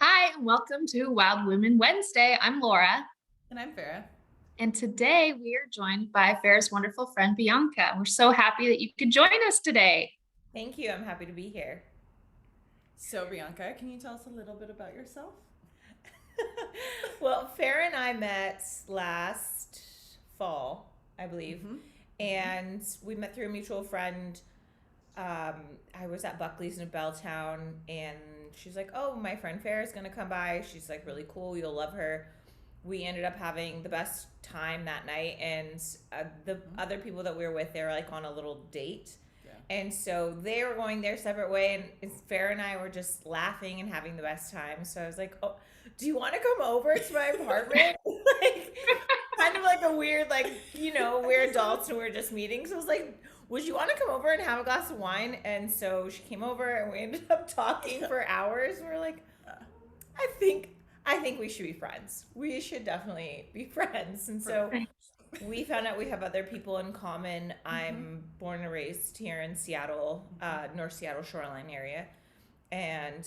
Hi, and welcome to Wild Women Wednesday. I'm Laura, And I'm Farah. and today we are joined by Farah's wonderful friend Bianca. We're so happy that you could join us today. Thank you. I'm happy to be here. So, Bianca, can you tell us a little bit about yourself? Well, Farah and I met last fall, I believe, Mm-hmm. Mm-hmm. and we met through a mutual friend. I was at Buckley's in Belltown, and she's like, "Oh, my friend Farah's gonna come by. She's like really cool. You'll love her." We ended up having the best time that night, and the Mm-hmm. other people that we were with, they were like on a little date. Yeah. And so they were going their separate way, and Farah and I were just laughing and having the best time. So I was like, "Oh, do you want to come over to my apartment?" Like, kind of like a weird, like, we're adults and we're just meeting. So I was like, "Would you want to come over and have a glass of wine?" And so she came over, and we ended up talking for hours. We were like, I think I think we should be friends. We should definitely be friends. And so Perfect. we found out we have other people in common. Mm-hmm. I'm born and raised here in Seattle, North Seattle shoreline area, and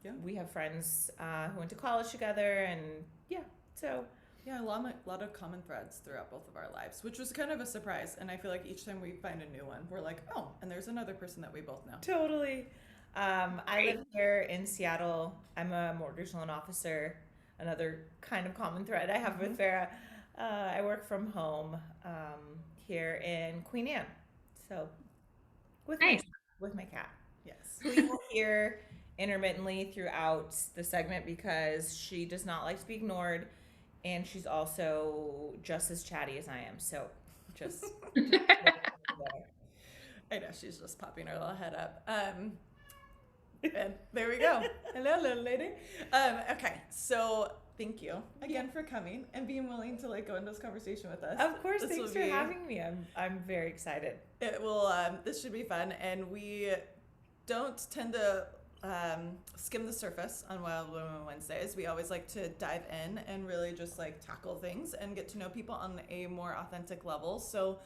Yeah. we have friends who went to college together, and yeah, so Yeah, a lot of common threads throughout both of our lives, which was kind of a surprise. And I feel like each time we find a new one, we're like, oh, and there's another person that we both know. totally. I Great. live here in Seattle. I'm a mortgage loan officer. Another kind of common thread I have Mm-hmm. with Farah. I work from home here in Queen Anne, so with my Nice. with my cat, Yes. who you will hear intermittently throughout the segment because she does not like to be ignored, and she's also just as chatty as I am. So just there. I know she's just popping her little head up. And there we go. Hello, little lady. Okay, so thank you again for coming and being willing to like go into this conversation with us. Of course, This will thanks for be having me. I'm very excited. it will this should be fun, and we don't tend to skim the surface on Wild Women Wednesdays. We always like to dive in and really just like tackle things and get to know people on a more authentic level. So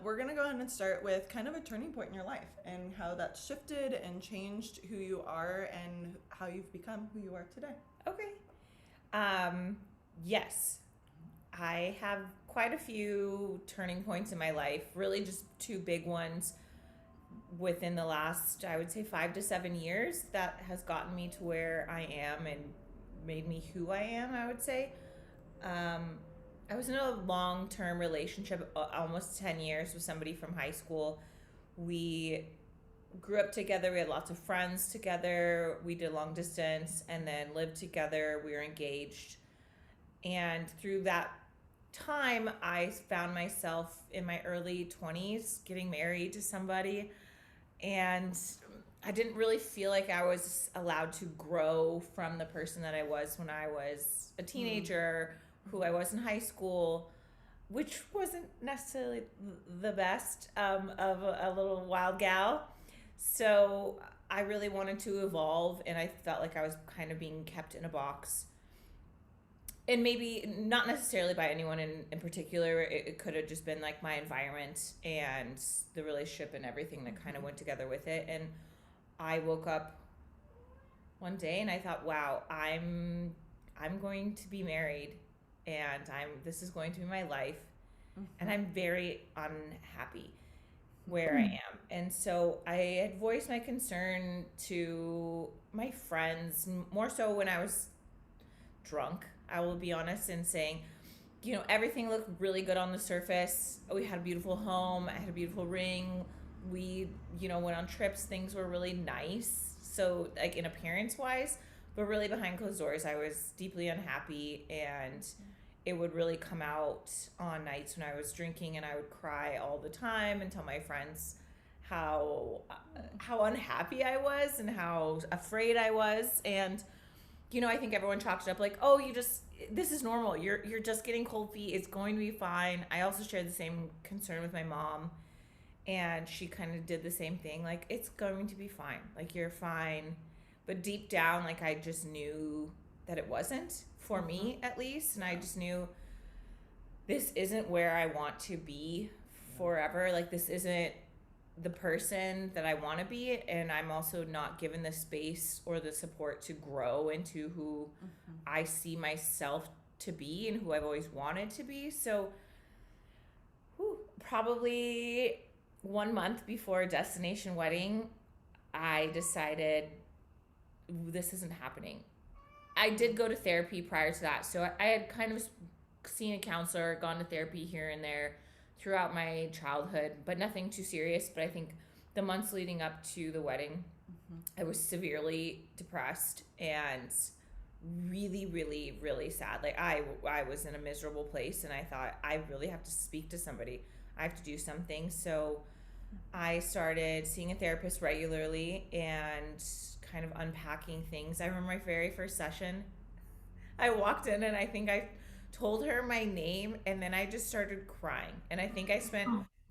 we're going to go ahead and start with kind of a turning point in your life and how that shifted and changed who you are and how you've become who you are today. Okay. Um, yes, I have quite a few turning points in my life. Really, just two big ones within the last, I would say, 5 to 7 years that has gotten me to where I am and made me who I am, I would say. Um, I was in a long term relationship, almost 10 years, with somebody from high school. We grew up together. We had lots of friends together. We did long distance and then lived together. We were engaged. And through that time, I found myself in my early 20s getting married to somebody, and I didn't really feel like I was allowed to grow from the person that I was when I was a Mm. teenager, who I was in high school, which wasn't necessarily the best of a little wild gal. So I really wanted to evolve, and I felt like I was kind of being kept in a box. And maybe not necessarily by anyone in particular. It could have just been like my environment and the relationship and everything that kind of Mm-hmm. went together with it. And I woke up one day and I thought, wow, I'm going to be married, and I'm this is going to be my life, and Mm-hmm. I'm very unhappy where I am. And so I had voiced my concern to my friends, more so when I was drunk, I will be honest, in saying, everything looked really good on the surface. We had a beautiful home, I had a beautiful ring. We, went on trips, things were really nice. So, like, in appearance wise, but really behind closed doors, I was deeply unhappy, and it would really come out on nights when I was drinking, and I would cry all the time and tell my friends how how unhappy I was and how afraid I was. And I think everyone chalked it up like, "Oh, this is normal. You're just getting cold feet. It's going to be fine." I also shared the same concern with my mom, and she kind of did the same thing, like, "It's going to be fine. Like, you're fine." But deep down, like, I just knew that it wasn't for Mm-hmm. me, at least, and I Yeah. just knew this isn't where I want to be Yeah. forever. Like, this isn't the person that I want to be, and I'm also not given the space or the support to grow into who I see myself to be and who I've always wanted to be. So probably 1 month before destination wedding, I decided this isn't happening. I did go to therapy prior to that, so I had kind of seen a counselor, gone to therapy here and there throughout my childhood, but nothing too serious. But I think the months leading up to the wedding, I was severely depressed and really, really, really sad. Like I was in a miserable place, and I thought, I really have to speak to somebody. I have to do something. So I started seeing a therapist regularly and kind of unpacking things. I remember my very first session, I walked in and I think I told her my name, and then I just started crying. And I think I spent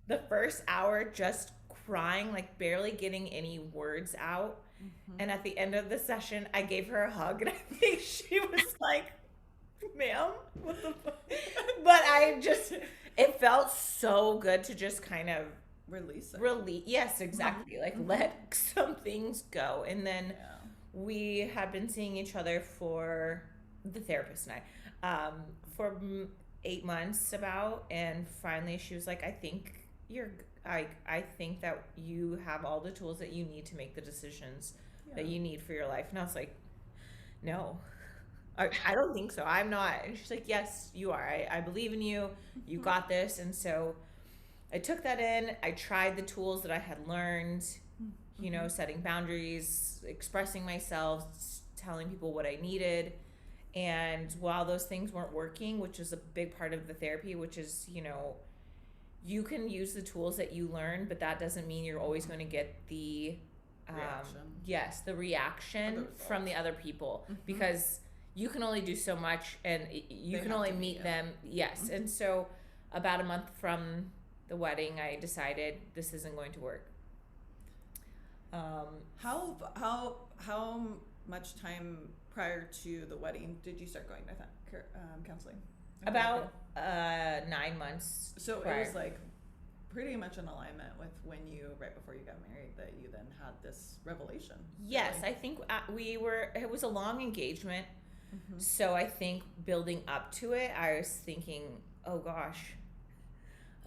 the first hour just crying, like barely getting any words out. And at the end of the session, I gave her a hug, and I think she was like, ma'am, what the fuck? But it felt so good to just kind of Release it. Yes, exactly. Like let some things go. And then we had been seeing each other for, the therapist and I, for 8 months about, and finally she was like, I think that you have all the tools that you need to make the decisions that you need for your life. And I was like, no, I don't think so. I'm not. And she's like, yes, you are. I believe in you. You got this. And so I took that in. I tried the tools that I had learned, you know, setting boundaries, expressing myself, telling people what I needed. And while those things weren't working, which is a big part of the therapy, which is, you know, you can use the tools that you learn, but that doesn't mean you're always going to get the reaction from the other people, because you can only do so much, and you can only meet them. Yes. And so about a month from the wedding, I decided this isn't going to work. How much time prior to the wedding did you start going to counseling? About 9 months. So prior. It was like pretty much in alignment with when right before you got married, that you then had this revelation. Yes, really. I think it was a long engagement. So I think building up to it, I was thinking, oh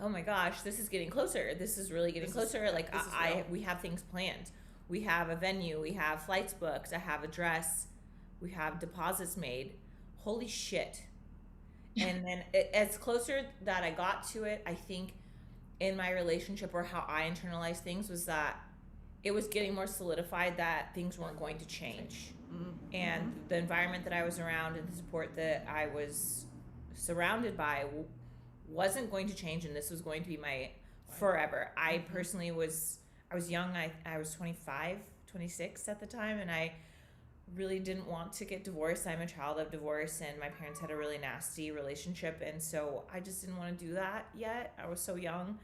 my gosh, this is getting closer. This is really getting closer. We have things planned. We have a venue. We have flights booked. I have a dress. We have deposits made. Holy shit. And then as closer that I got to it, I think in my relationship, or how I internalized things, was that it was getting more solidified that things weren't going to change. And the environment that I was around and the support that I was surrounded by wasn't going to change, and this was going to be my forever. I personally I was young. I was 25, 26 at the time, and I really didn't want to get divorced. I'm a child of divorce, and my parents had a really nasty relationship, and so I just didn't want to do that yet. I was so young,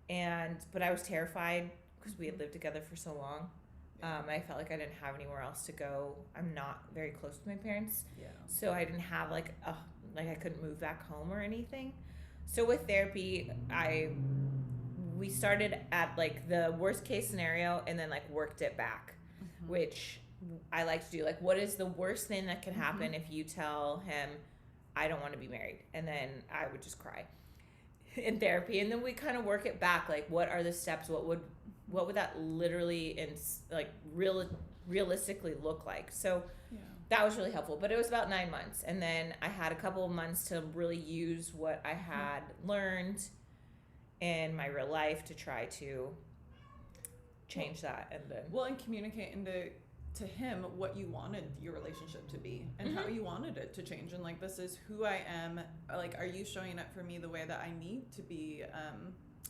but I was terrified because we had lived together for so long. I felt like I didn't have anywhere else to go. I'm not very close to my parents, so I didn't have I couldn't move back home or anything. So with therapy, we started at like the worst case scenario, and then like worked it back, which I like to do. Like, what is the worst thing that can happen if you tell him, I don't want to be married? And then I would just cry in therapy. And then we kind of work it back. Like, what are the steps? What would that literally and like realistically look like? So that was really helpful. But it was about 9 months. And then I had a couple of months to really use what I had learned in my real life to try to change that. And then and communicate to him what you wanted your relationship to be, and how you wanted it to change, and like, this is who I am. Like, are you showing up for me the way that I need to be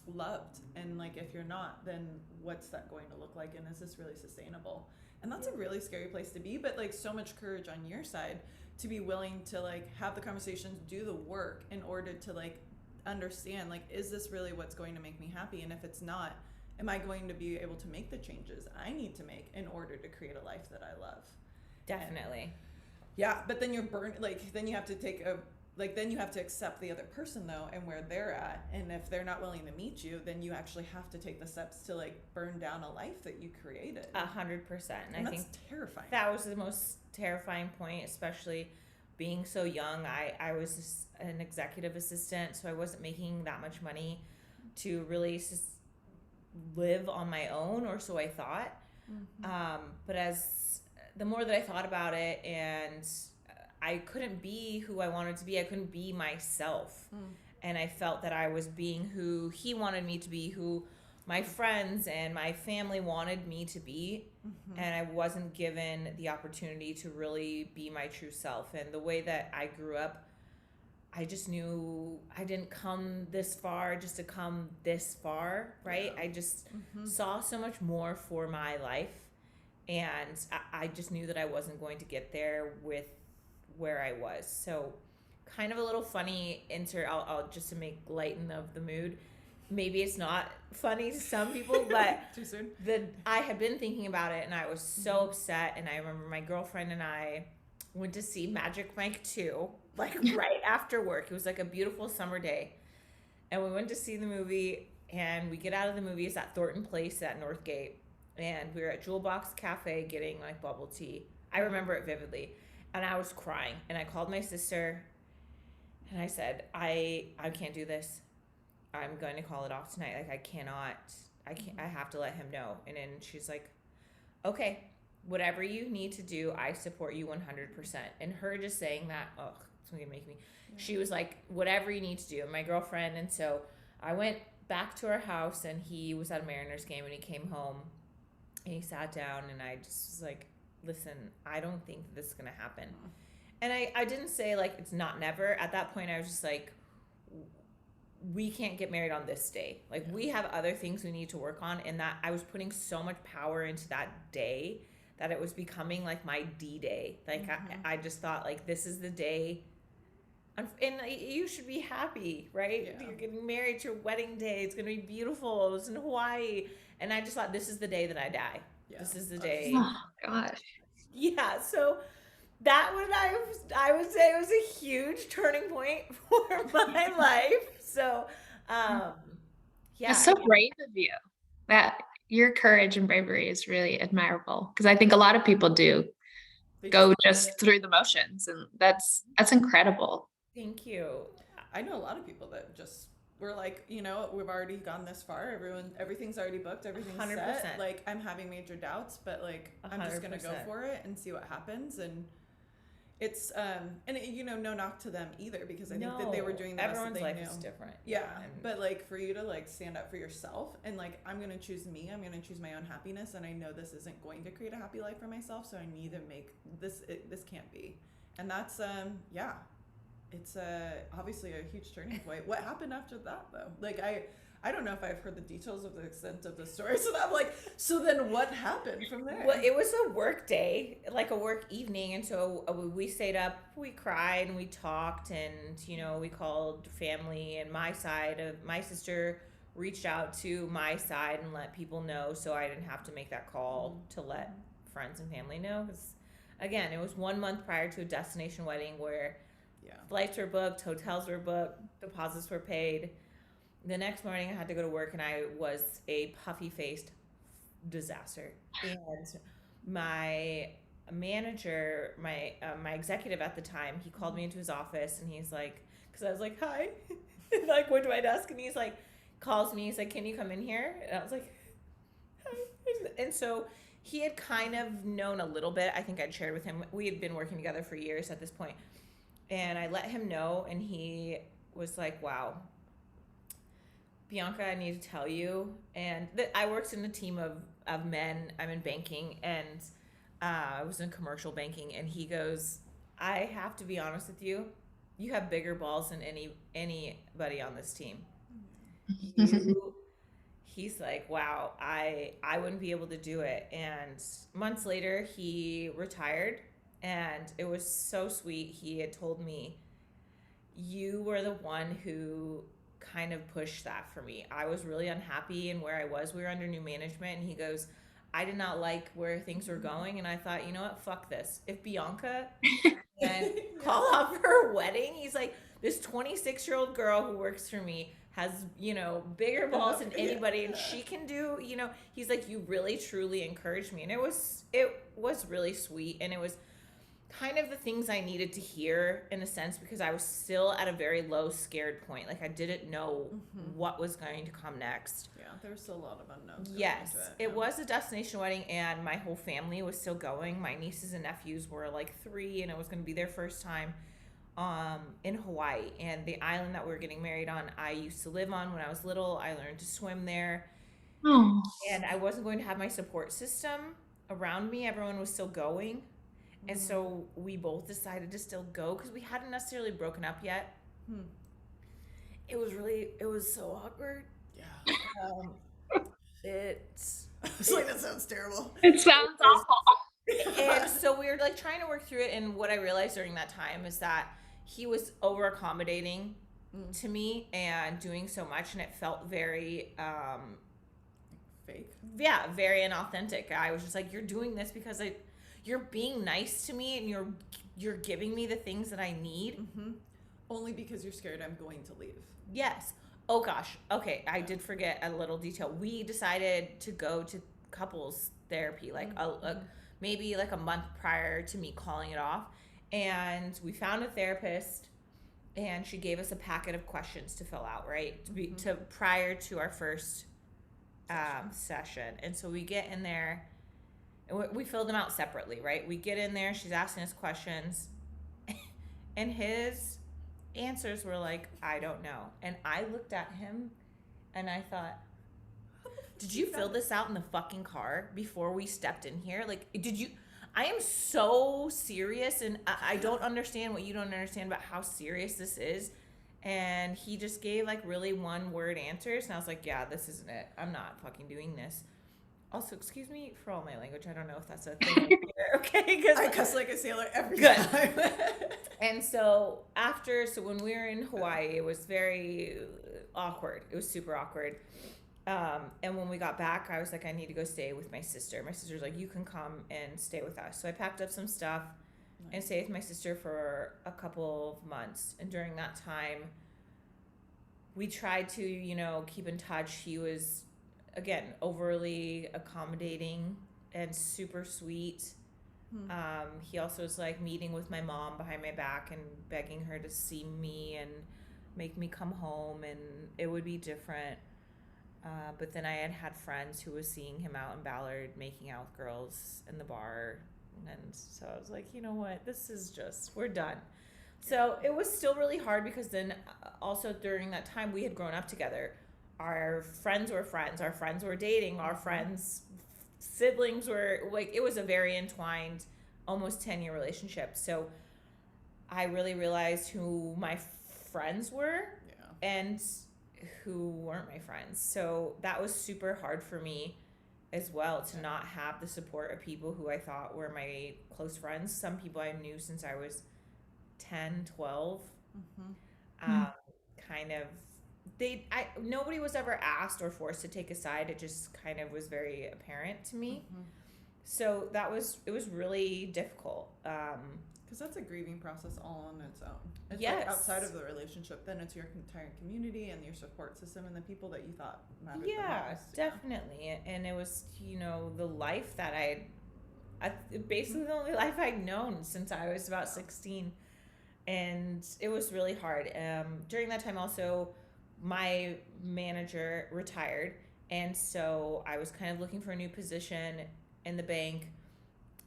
loved? And like, if you're not, then what's that going to look like, and is this really sustainable? And that's a really scary place to be, but like, so much courage on your side to be willing to like have the conversations, do the work in order to like understand, like, is this really what's going to make me happy? And if it's not, am I going to be able to make the changes I need to make in order to create a life that I love? Definitely. But then you're burnt. Like, then you have to take like then you have to accept the other person though and where they're at, and if they're not willing to meet you, then you actually have to take the steps to like burn down a life that you created. 100%. And I that's think terrifying. that was the most terrifying point, especially being so young. I was just an executive assistant, so I wasn't making that much money to really live on my own, or so I thought. But as the more that I thought about it, and I couldn't be who I wanted to be, I couldn't be myself. And I felt that I was being who he wanted me to be, who my friends and my family wanted me to be. And I wasn't given the opportunity to really be my true self. And the way that I grew up, I just knew I didn't come this far just to come this far, right? I just saw so much more for my life, and I just knew that I wasn't going to get there with where I was. So kind of a little funny I'll just to make lighten of the mood. Maybe it's not funny to some people, but too soon. I had been thinking about it, and I was so upset. And I remember my girlfriend and I went to see Magic Mike 2, like right after work. It was like a beautiful summer day, and we went to see the movie. And we get out of the movie. It's at Thornton Place at Northgate, and we were at Jewel Box Cafe getting like bubble tea. I remember it vividly, and I was crying. And I called my sister, and I said, I can't do this. I'm going to call it off tonight. Like, I have to let him know. And then she's like, okay, whatever you need to do, I support you 100%. And her just saying that, it's going to make me, she was like, whatever you need to do. And my girlfriend, and so I went back to our house, and he was at a Mariners game, and he came home, and he sat down, and I just was like, listen, I don't think this is going to happen. And I didn't say like, it's not never. At that point, I was just like, we can't get married on this day. Like, we have other things we need to work on. And that I was putting so much power into that day that it was becoming like my D-Day. Like, I just thought like, this is the day. And you should be happy, right? You're getting married to your wedding day. It's going to be beautiful. It was in Hawaii. And I just thought, this is the day that I die. This is the day. Oh gosh. Yeah. So that one, I would say, was a huge turning point for my life. So, yeah. It's so brave of you. That your courage and bravery is really admirable, because I think a lot of people do go just through the motions, and that's incredible. Thank you. I know a lot of people that just were like, you know, we've already gone this far. Everything's already booked. Everything's 100%. set. Like, I'm having major doubts, but like, I'm just gonna go for it and see what happens. And it's you know, no knock to them either, because I think that they were doing the best that they knew. Everyone's life is different. Yeah, but like, for you to like stand up for yourself and like, I'm gonna choose me. I'm gonna choose my own happiness, and I know this isn't going to create a happy life for myself. So I need to make this. This can't be, and that's it's obviously a huge turning point. What happened after that though? Like, I don't know if I've heard the details of the extent of the story, so I'm like, so then what happened from there? Well, it was a work day, like a work evening, and so we stayed up, we cried, and we talked, and you know, we called family, and my sister reached out to my side and let people know, so I didn't have to make that call to let friends and family know, because again, it was 1 month prior to a destination wedding where flights were booked, hotels were booked, deposits were paid. The next morning I had to go to work, and I was a puffy-faced disaster. And my manager, my executive at the time, he called me into his office, and he's like, because I was like, hi, and like went to my desk, and he's like, calls me, he's like, can you come in here? And I was like, hi. And so he had kind of known a little bit. I think I'd shared with him. We had been working together for years at this point. And I let him know, and he was like, wow, Bianca, I need to tell you. And I worked in a team of men. I'm in banking, and I was in commercial banking. And he goes, I have to be honest with you. You have bigger balls than anybody on this team. He's like, wow, I wouldn't be able to do it. And months later, he retired. And it was so sweet. He had told me, you were the one who kind of pushed that for me. I was really unhappy in where I was. We were under new management. And he goes, I did not like where things were going, and I thought, you know what, fuck this. If Bianca and call off her wedding, he's like, this 26-year-old girl who works for me has, bigger balls than anybody, and she can do, he's like, you really truly encouraged me, and it was really sweet, and it was kind of the things I needed to hear in a sense, because I was still at a very low scared point. Like I didn't know what was going to come next. Yeah, there was still a lot of unknowns. Yes, it was a destination wedding, and my whole family was still going. My nieces and nephews were like 3, and it was going to be their first time in Hawaii. And the island that we were getting married on, I used to live on when I was little. I learned to swim there. Oh. And I wasn't going to have my support system around me. Everyone was still going. And so we both decided to still go because we hadn't necessarily broken up yet. It was so awkward. Yeah. It's like, that sounds terrible. It sounds awful. And so we were like trying to work through it. And what I realized during that time is that he was over accommodating to me and doing so much. And it felt very, fake. Yeah, very inauthentic. I was just like, you're doing this because you're being nice to me and you're giving me the things that I need. Only because you're scared I'm going to leave. Yes. Oh gosh. Okay, I did forget a little detail. We decided to go to couples therapy like maybe like a month prior to me calling it off, and we found a therapist, and she gave us a packet of questions to fill out, right? To prior to our first session. And so we get in there, and we fill them out separately, right? We get in there, she's asking us questions, and his answers were like, I don't know. And I looked at him and I thought, did you fill this out in the fucking car before we stepped in here? Like, did you? I am so serious, and I don't understand what you don't understand about how serious this is. And he just gave like really one word answers, and I was like, yeah, this isn't it. I'm not fucking doing this. Also, excuse me for all my language. I don't know if that's a thing here, okay? Because I cuss like a sailor every time. And so when we were in Hawaii, it was very awkward. It was super awkward. And when we got back, I was like, I need to go stay with my sister. My sister's like, you can come and stay with us. So I packed up some stuff and stayed with my sister for a couple of months. And during that time, we tried to, keep in touch. He was, again, overly accommodating and super sweet. He also was like meeting with my mom behind my back and begging her to see me and make me come home, and it would be different. But then I had friends who was seeing him out in Ballard making out with girls in the bar, and so I was like, you know what, this is just, we're done. So it was still really hard because then also during that time we had grown up together. Our friends were friends, our friends were dating, our friends' siblings were, like, it was a very entwined, almost 10-year relationship. So I really realized who my friends were and who weren't my friends. So that was super hard for me as well, to not have the support of people who I thought were my close friends. Some people I knew since I was 10, 12. Kind of, nobody was ever asked or forced to take a side. It just kind of was very apparent to me. So it was really difficult. Because that's a grieving process all on its own. It's Yes. like outside of the relationship, then it's your entire community and your support system and the people that you thought mattered the most. Definitely. And it was, the life that basically the only life I'd known since I was about 16. And it was really hard. During that time also, my manager retired. And so I was kind of looking for a new position in the bank.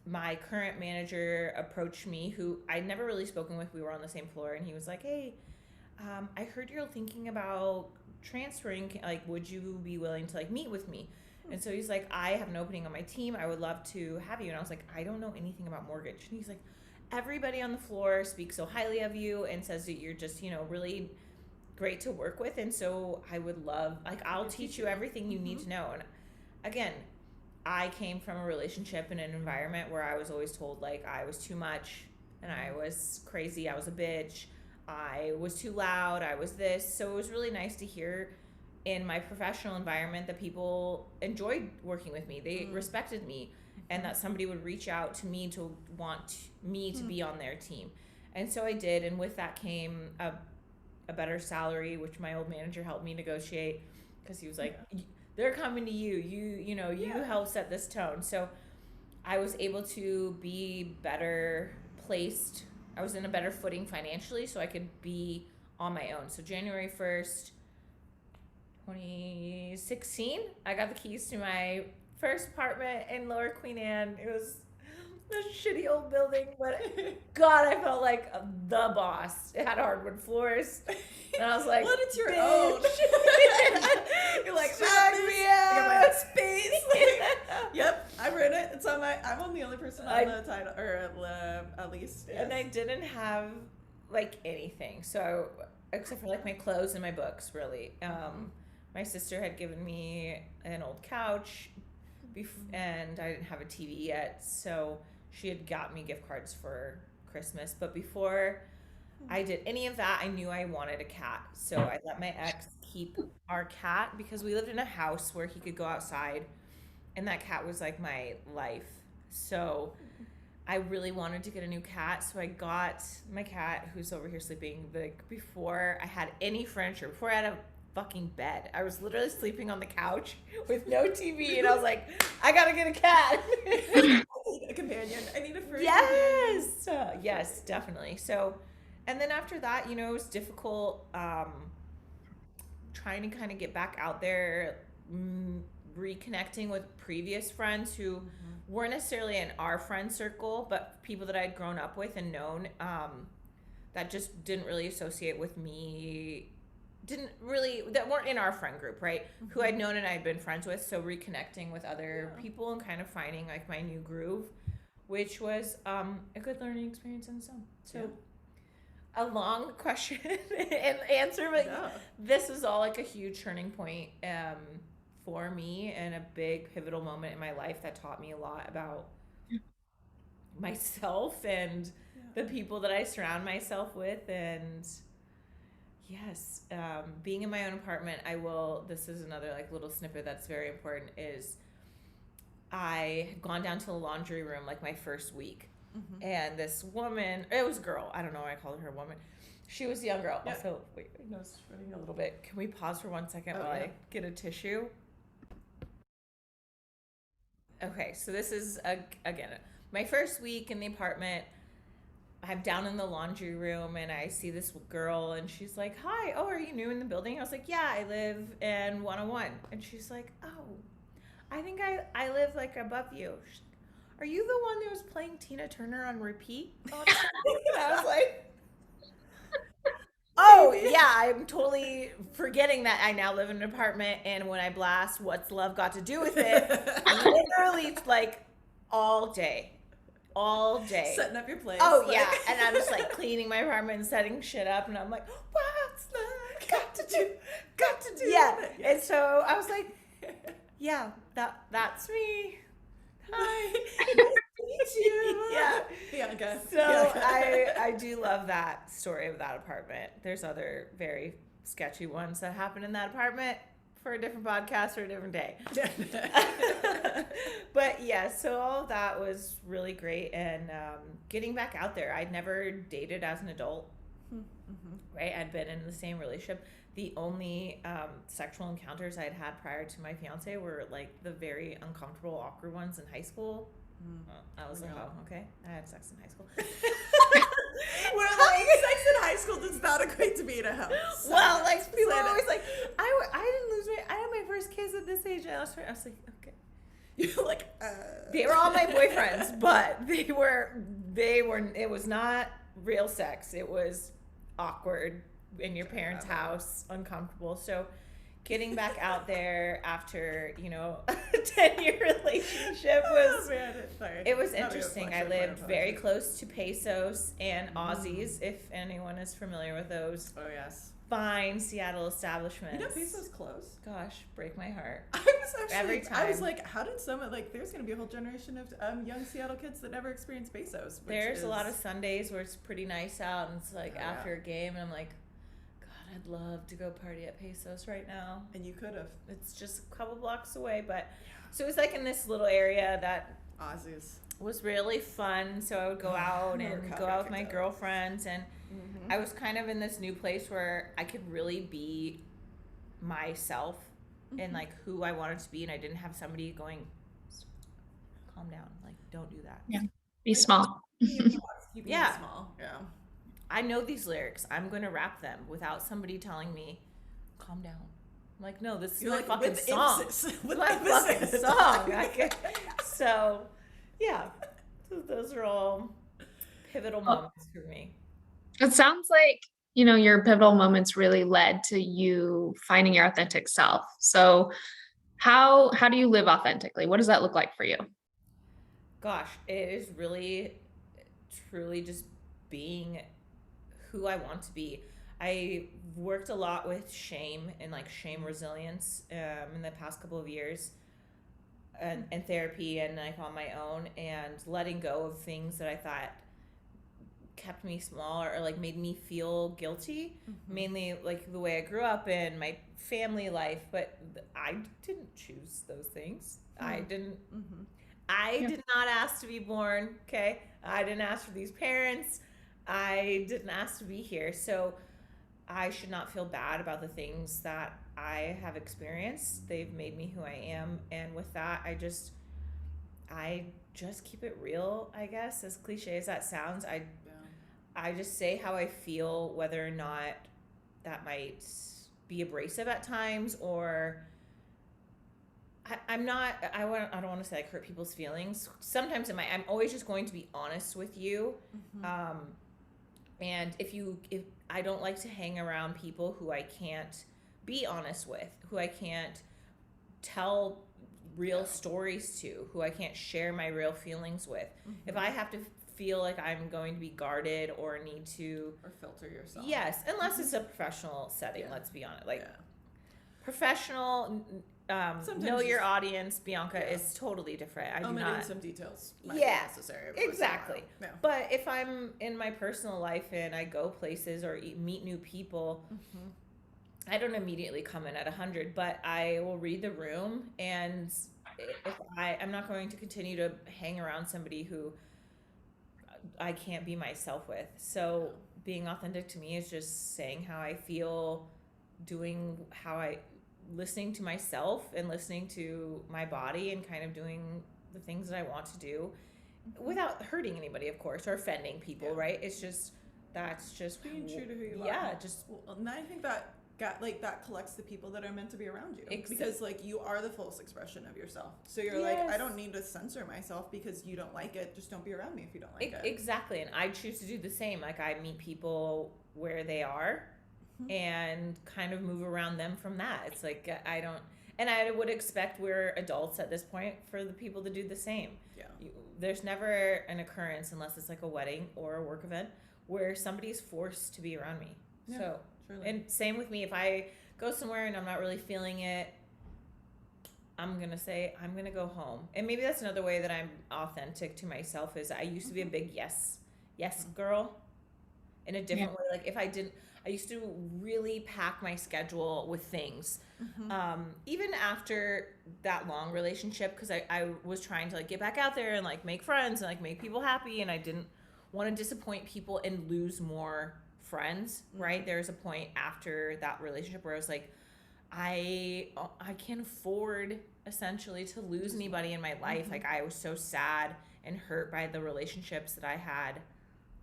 My current manager approached me, who I'd never really spoken with. We were on the same floor, and he was like, hey, I heard you're thinking about transferring. Like, would you be willing to, like, meet with me? And so he's like, I have an opening on my team. I would love to have you. And I was like, I don't know anything about mortgage. And he's like, everybody on the floor speaks so highly of you and says that you're just, really great to work with. And so I would love, like, I'll teach you everything you need to know. And again, I came from a relationship in an environment where I was always told, like, I was too much and I was crazy. I was a bitch. I was too loud. I was this. So it was really nice to hear in my professional environment that people enjoyed working with me. They respected me, and that somebody would reach out to me to want me to be on their team. And so I did, and with that came a better salary, which my old manager helped me negotiate, because he was like, they're coming to you. You help set this tone. So I was able to be better placed. I was in a better footing financially, so I could be on my own. So January 1st, 2016, I got the keys to my first apartment in Lower Queen Anne. It was a shitty old building, but God, I felt like the boss. It had hardwood floors, and I was like, "Well, it's your bitch. own." You're like, "Check me out. I got my own space." Yep, I've read it. It's on my. I'm the only person on the title, or at least. Yes. And I didn't have like anything, so except for like my clothes and my books, really. My sister had given me an old couch, and I didn't have a TV yet, so she had got me gift cards for Christmas. But before I did any of that, I knew I wanted a cat. So I let my ex keep our cat, because we lived in a house where he could go outside, and that cat was like my life. So I really wanted to get a new cat, so I got my cat, who's over here sleeping, like before I had any furniture, before I had a fucking bed. I was literally sleeping on the couch with no TV, and I was like, I gotta get a cat. I need a companion. I need a furry companion. Yes, definitely. So, and then after that, it was difficult trying to kind of get back out there, reconnecting with previous friends who weren't necessarily in our friend circle, but people that I'd grown up with and known that just didn't really associate with me, that weren't in our friend group, right? Who I'd known and I'd been friends with. So reconnecting with other people and kind of finding like my new groove, which was a good learning experience in itself. So a long question and answer, but this was all like a huge turning point for me, and a big pivotal moment in my life that taught me a lot about myself and the people that I surround myself with. And yes, being in my own apartment, this is another like little snippet that's very important, is I had gone down to the laundry room like my first week, and this woman, it was a girl, I don't know why I called her a woman. She was a young girl. Yeah. Also, wait, my nose is running a little bit. Can we pause for 1 second while I get a tissue? Okay, so this is, again, my first week in the apartment. I'm down in the laundry room, and I see this girl, and she's like, hi, are you new in the building? I was like, yeah, I live in 101. And she's like, oh, I think I live like above you. She's like, are you the one that was playing Tina Turner on repeat? And I was like, oh, yeah, I'm totally forgetting that I now live in an apartment, and when I blast What's Love Got to Do with It, literally like all day. Setting up your place. Oh, yeah. And I'm just like cleaning my apartment and setting shit up, and I'm like, what's love got to do? Yeah. Yes. And so I was like, yeah, that's me. Hi. Nice to meet you. Yeah. Bianca. So I do love that story of that apartment. There's other very sketchy ones that happen in that apartment for a different podcast or a different day. But yeah, so all of that was really great. And getting back out there, I'd never dated as an adult, right? I'd been in the same relationship. The only sexual encounters I'd had prior to my fiance were like the very uncomfortable, awkward ones in high school. I was like, oh, okay. I had sex in high school. We're like, sex in high school does not equate to be in a house. So well, like, people are always like, I had my first kiss at this age. And I was like, okay. You're like, They were all my boyfriends, but it was not real sex. It was awkward in your parents' house, uncomfortable. So getting back out there after, a 10-year relationship was, it was interesting. I lived very close to pesos and Aussies, if anyone is familiar with those. Oh, yes. Fine Seattle establishments. Pesos close. Gosh, break my heart. Every time. I was like, how did someone, like, there's going to be a whole generation of young Seattle kids that never experienced pesos. There's a lot of Sundays where it's pretty nice out, and it's like after a game, and I'm like, God, I'd love to go party at Pesos right now. And you could have. It's just a couple blocks away, but so it was like in this little area that Aussies. was really fun. So I would go out and go out with my girlfriends, and I was kind of in this new place where I could really be myself and like who I wanted to be, and I didn't have somebody going, calm down, like don't do that. Yeah. Be small. Keep Yeah. small. Yeah. I know these lyrics. I'm going to rap them without somebody telling me, calm down. I'm like, no, this is my fucking song. With My fucking song. So, yeah. So those are all pivotal moments for me. It sounds like, you know, your pivotal moments really led to you finding your authentic self. So how do you live authentically? What does that look like for you? Gosh, it is really, truly just being who I want to be. I worked a lot with shame and like shame resilience in the past couple of years, and therapy and like on my own, and letting go of things that I thought kept me small or like made me feel guilty, mainly like the way I grew up in my family life, but I didn't choose those things. I didn't did not ask to be born, okay? I didn't ask for these parents. I didn't ask to be here. So I should not feel bad about the things that I have experienced. They've made me who I am. And with that, I just keep it real, I guess. As cliche as that sounds, I just say how I feel, whether or not that might be abrasive at times, or I don't want to say like hurt people's feelings. Sometimes I'm always just going to be honest with you. And if I don't like to hang around people who I can't be honest with, who I can't tell real stories to, who I can't share my real feelings with. If I have to feel like I'm going to be guarded or need to, or filter yourself. Yes, unless it's a professional setting, let's be honest. Like professional, know your audience, Bianca, is totally different. I do not. Some details might be necessary. Exactly. But if I'm in my personal life and I go places or meet new people, I don't immediately come in at 100, but I will read the room, and if I'm not going to continue to hang around somebody who I can't be myself with. So being authentic to me is just saying how I feel, listening to myself and listening to my body, and kind of doing the things that I want to do without hurting anybody, of course, or offending people, right? It's just, that's just being true to who you are. Yeah, just. And I think that that collects the people that are meant to be around you. Because like you are the fullest expression of yourself. So you're like, I don't need to censor myself because you don't like it. Just don't be around me if you don't like it. Exactly. And I choose to do the same. Like I meet people where they are and kind of move around them from that. It's like I would expect we're adults at this point for the people to do the same. Yeah. There's never an occurrence, unless it's like a wedding or a work event, where somebody's forced to be around me. Yeah, so, truly. And same with me. If I go somewhere and I'm not really feeling it, I'm going to say, I'm going to go home. And maybe that's another way that I'm authentic to myself, is I used to be a big yes girl in a different way. Like if I used to really pack my schedule with things. Even after that long relationship, because I was trying to like get back out there and like make friends and like make people happy, and I didn't want to disappoint people and lose more friends, right? There's a point after that relationship where I was like, I can't afford essentially to lose anybody in my life. Like I was so sad and hurt by the relationships that I had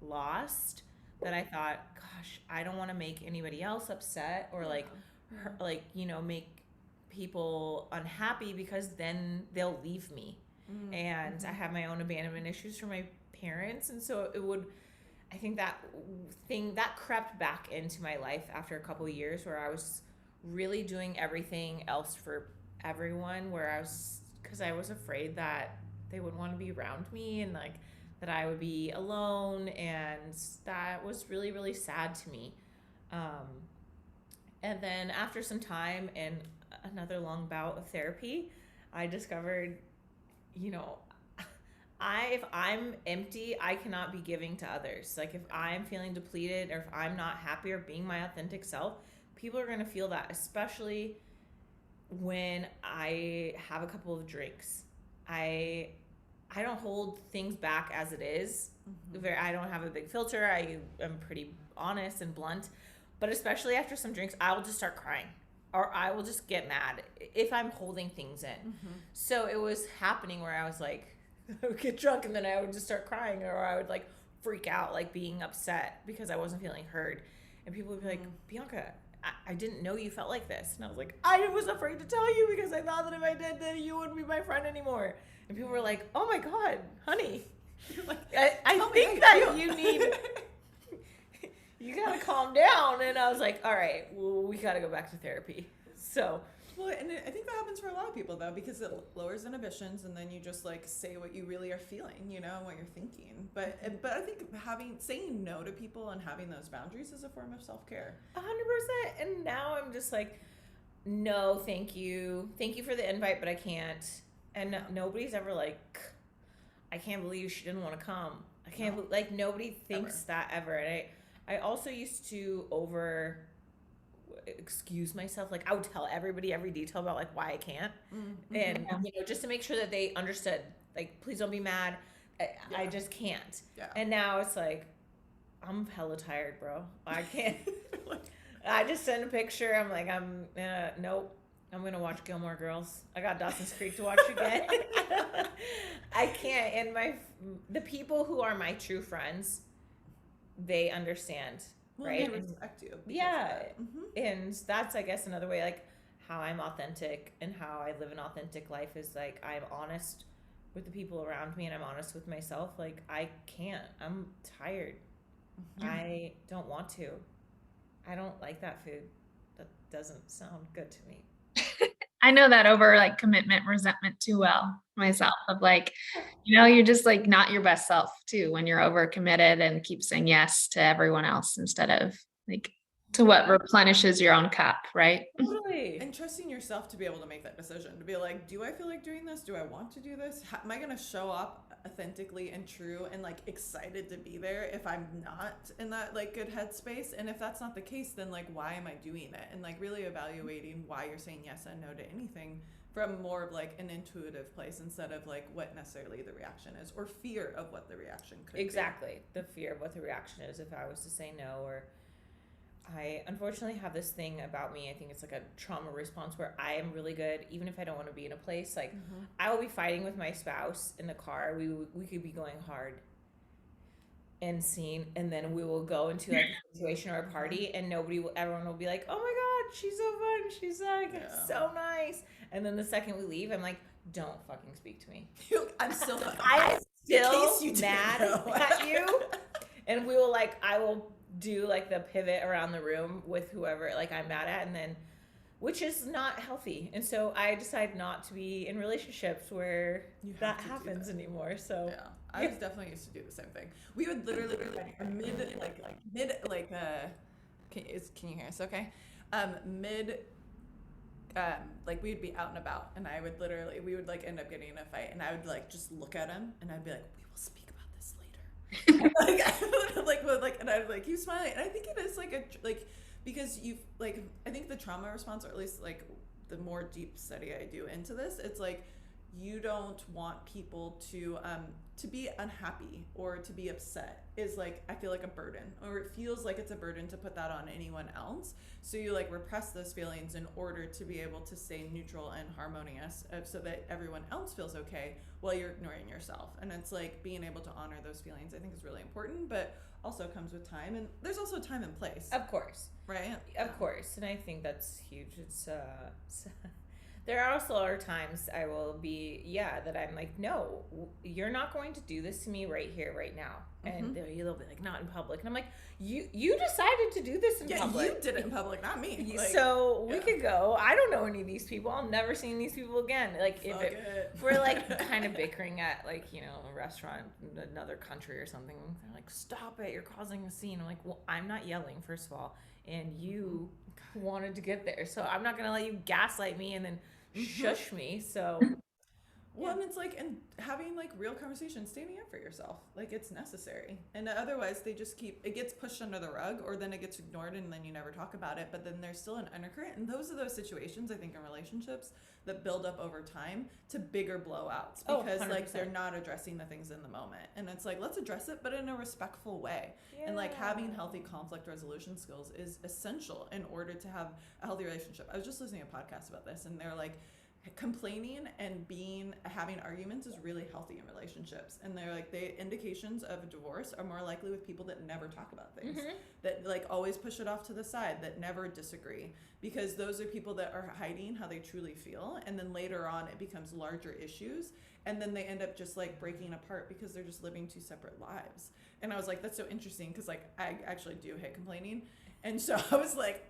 lost, that I thought, gosh, I don't want to make anybody else upset or make people unhappy, because then they'll leave me. And I have my own abandonment issues from my parents. And so I think that thing that crept back into my life after a couple of years, where I was really doing everything else for everyone, because I was afraid that they would want to be around me, and like that I would be alone, and that was really, really sad to me. And then after some time and another long bout of therapy, I discovered, if I'm empty, I cannot be giving to others. Like if I'm feeling depleted, or if I'm not happy or being my authentic self, people are going to feel that, especially when I have a couple of drinks. I I don't hold things back as it is. I don't have a big filter. I am pretty honest and blunt. But especially after some drinks, I will just start crying or I will just get mad if I'm holding things in. So it was happening where I was like, I would get drunk and then I would just start crying, or I would like freak out, like being upset because I wasn't feeling heard. And people would be like, Bianca, I didn't know you felt like this. And I was like, I was afraid to tell you because I thought that if I did, then you wouldn't be my friend anymore. And people were like, oh my God, honey, like, I think that you need, you gotta calm down. And I was like, all right, well, we gotta go back to therapy. So, well, and I think that happens for a lot of people though, because it lowers inhibitions, and then you just like say what you really are feeling, you know, and what you're thinking. But I think saying no to people and having those boundaries is a form of self-care. 100%. And now I'm just like, no, thank you for the invite, but I can't. And nobody's ever like, I can't believe she didn't want to come. I can't like nobody thinks that ever. And I also used to excuse myself. Like I would tell everybody every detail about like why I can't, and you know, just to make sure that they understood. Like, please don't be mad. I just can't. Yeah. And now it's like, I'm hella tired, bro. I can't. I just send a picture. I'm like, nope. I'm gonna watch Gilmore Girls. I got Dawson's Creek to watch again. I can't. And the people who are my true friends, they understand. Well, right? They respect you. Yeah. And that's, I guess, another way, like, how I'm authentic and how I live an authentic life is, like, I'm honest with the people around me and I'm honest with myself. Like, I can't. I'm tired. I don't want to. I don't like that food. That doesn't sound good to me. I know that over like commitment, resentment too well myself, of like, you know, you're just like not your best self too when you're over committed and keep saying yes to everyone else instead of like to what replenishes your own cup, right? Totally. And trusting yourself to be able to make that decision, to be like, do I feel like doing this? Do I want to do this? Am I going to show up authentically and true and like excited to be there if I'm not in that like good headspace? And if that's not the case, then like, why am I doing it? And like really evaluating why you're saying yes and no to anything from more of like an intuitive place instead of like what necessarily the reaction is or fear of what the reaction could be. Exactly. The fear of what the reaction is if I was to say no. Or I unfortunately have this thing about me. I think it's like a trauma response where I am really good, even if I don't want to be in a place. Like I will be fighting with my spouse in the car. We could be going hard and scene, and then we will go into like a situation or a party, and everyone will be like, "Oh my God, she's so fun. She's like so nice." And then the second we leave, I'm like, "Don't fucking speak to me. I'm still mad at you." And I will do like the pivot around the room with whoever like I'm mad at, and then which is not healthy. And so I decide not to be in relationships where that happens anymore. So I was definitely used to do the same thing. We would literally can you hear us okay? Like we would be out and about, and we would like end up getting in a fight, and I would like just look at him and I'd be like, we will speak about this later. And I'd like keep smiling, and I think it is because I think the trauma response, or at least like the more deep study I do into this, it's like you don't want people to be unhappy or to be upset is like, I feel like a burden, or it feels like it's a burden to put that on anyone else. So you like repress those feelings in order to be able to stay neutral and harmonious so that everyone else feels okay while you're ignoring yourself. And it's like being able to honor those feelings, I think, is really important, but also comes with time. And there's also time and place. Of course. Right? Of course. And I think that's huge. It's there are also other times I will be, that I'm like, no, you're not going to do this to me right here, right now. And they'll be like, not in public. And I'm like, you decided to do this in public. You did it in public, not me. So we could go. I don't know any of these people. I'm never seeing these people again. Like if we're like kind of bickering at like, you know, a restaurant in another country or something. They're like, stop it. You're causing a scene. I'm like, well, I'm not yelling, first of all. And you wanted to get there. So I'm not going to let you gaslight me and then shush me. So Well, and it's like, and having like real conversations, standing up for yourself, like it's necessary. And otherwise, they just it gets pushed under the rug, or then it gets ignored, and then you never talk about it. But then there's still an undercurrent, and those are those situations I think in relationships that build up over time to bigger blowouts because like they're not addressing the things in the moment. And it's like, let's address it, but in a respectful way. Yeah. And like having healthy conflict resolution skills is essential in order to have a healthy relationship. I was just listening to a podcast about this, and they're like, complaining and having arguments is really healthy in relationships, and they're like, the indications of divorce are more likely with people that never talk about things, that like always push it off to the side, that never disagree, because those are people that are hiding how they truly feel, and then later on it becomes larger issues, and then they end up just like breaking apart because they're just living two separate lives. And I was like, that's so interesting, because like I actually do hate complaining, and so I was like,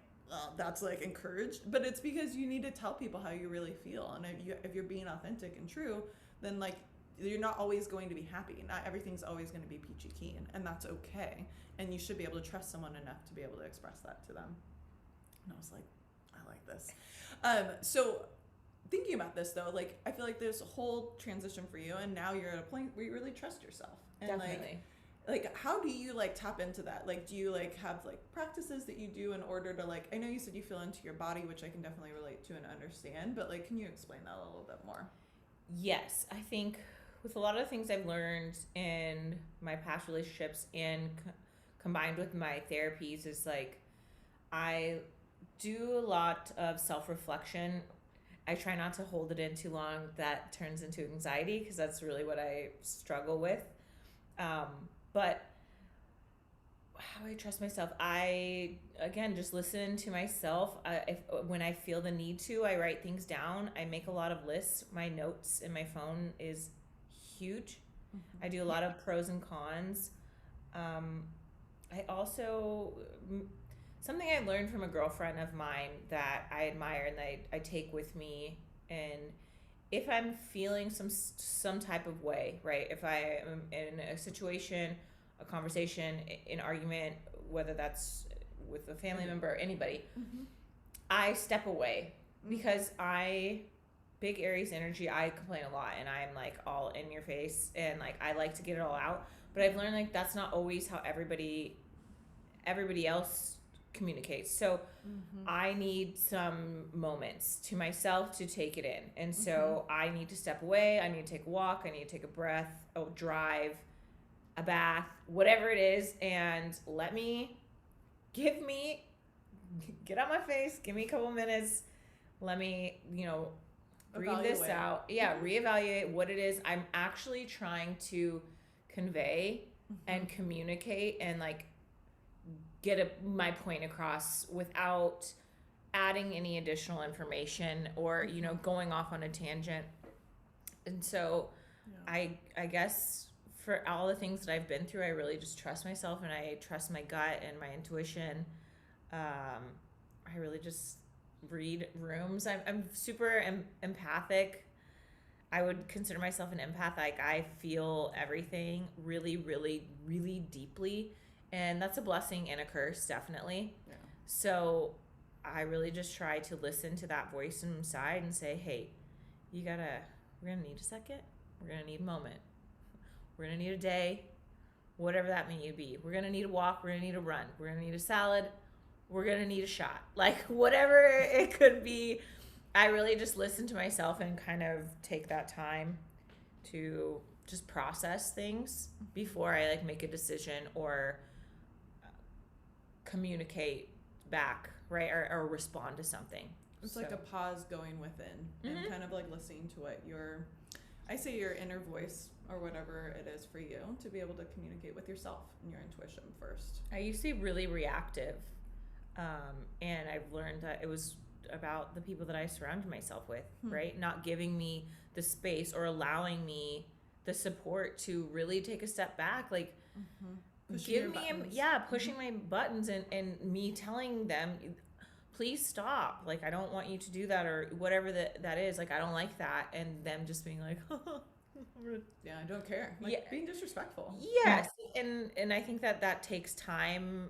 that's like encouraged, but it's because you need to tell people how you really feel, and if you're being authentic and true, then like you're not always going to be happy. Not everything's always going to be peachy keen, and that's okay. And you should be able to trust someone enough to be able to express that to them. And I was like, I like this. So thinking about this though, like I feel like there's a whole transition for you, and now you're at a point where you really trust yourself. And Definitely. Like how do you like tap into that? Like do you like have like practices that you do in order to like, I know you said you feel into your body, which I can definitely relate to and understand, but like can you explain that a little bit more? Yes, I think with a lot of things I've learned in my past relationships and combined with my therapies is like I do a lot of self-reflection. I try not to hold it in too long. That turns into anxiety because that's really what I struggle with. But how do I trust myself? I, again, just listen to myself. When I feel the need to, I write things down. I make a lot of lists. My notes in my phone is huge. I do a lot of pros and cons. I also, something I learned from a girlfriend of mine that I admire and that I take with me, and if I'm feeling some type of way, right? If I am in a situation, a conversation, an argument, whether that's with a family member or anybody, I step away because big Aries energy, I complain a lot and I'm like all in your face and like I like to get it all out. But I've learned like that's not always how everybody else communicates. So I need some moments to myself to take it in. And so I need to step away. I need to take a walk. I need to take a breath, a drive, a bath, whatever it is. And get out my face. Give me a couple minutes. Let me, breathe this out. Yeah. Reevaluate what it is I'm actually trying to convey and communicate and like get my point across without adding any additional information or going off on a tangent. And so I guess for all the things that I've been through, I really just trust myself and I trust my gut and my intuition. I really just read rooms. I'm super empathic. I would consider myself an empath. Like I feel everything really, really, really deeply. And that's a blessing and a curse, definitely. Yeah. So I really just try to listen to that voice inside and say, hey, we're going to need a second. We're going to need a moment. We're going to need a day, whatever that may be. We're going to need a walk. We're going to need a run. We're going to need a salad. We're going to need a shot. Like whatever it could be, I really just listen to myself and kind of take that time to just process things before I like make a decision or communicate back, right? Or respond to something. It's like a pause going within and kind of like listening to what your inner voice or whatever it is for you to be able to communicate with yourself and your intuition first. I used to be really reactive. And I've learned that it was about the people that I surrounded myself with, right? Not giving me the space or allowing me the support to really take a step back. Like, pushing my buttons and me telling them, please stop. Like, I don't want you to do that or whatever that is. Like, I don't like that. And them just being like, yeah, I don't care. Like being disrespectful. Yes. And I think that takes time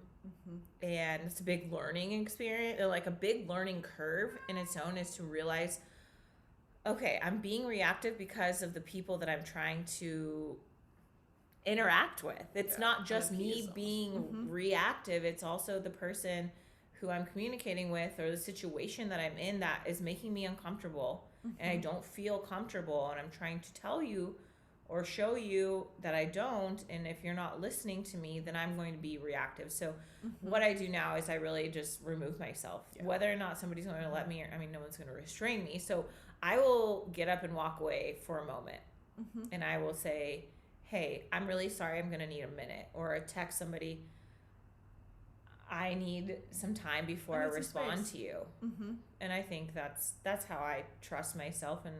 and it's a big learning experience, like a big learning curve in its own, is to realize okay, I'm being reactive because of the people that I'm trying to interact with. It's not just me being reactive, it's also the person who I'm communicating with or the situation that I'm in that is making me uncomfortable and I don't feel comfortable, and I'm trying to tell you or show you that I don't, and if you're not listening to me, then I'm going to be reactive. So what I do now is I really just remove myself. Whether or not somebody's going to let me, or I mean, no one's going to restrain me. So I will get up and walk away for a moment, and I will say, hey, I'm really sorry, I'm going to need a minute, or text somebody, I need some time before I respond to you. And I think that's how I trust myself. And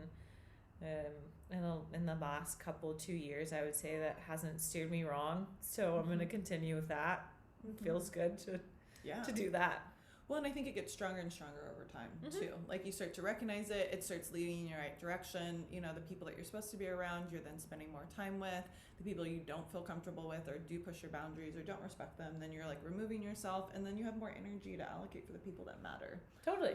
in the last couple 2 years, I would say that hasn't steered me wrong. So I'm going to continue with that. It feels good to do that. Well, and I think it gets stronger and stronger over time too. Like you start to recognize it, it starts leading in your right direction. You know, the people that you're supposed to be around, you're then spending more time with. The people you don't feel comfortable with or do push your boundaries or don't respect them, then you're like removing yourself, and then you have more energy to allocate for the people that matter. Totally.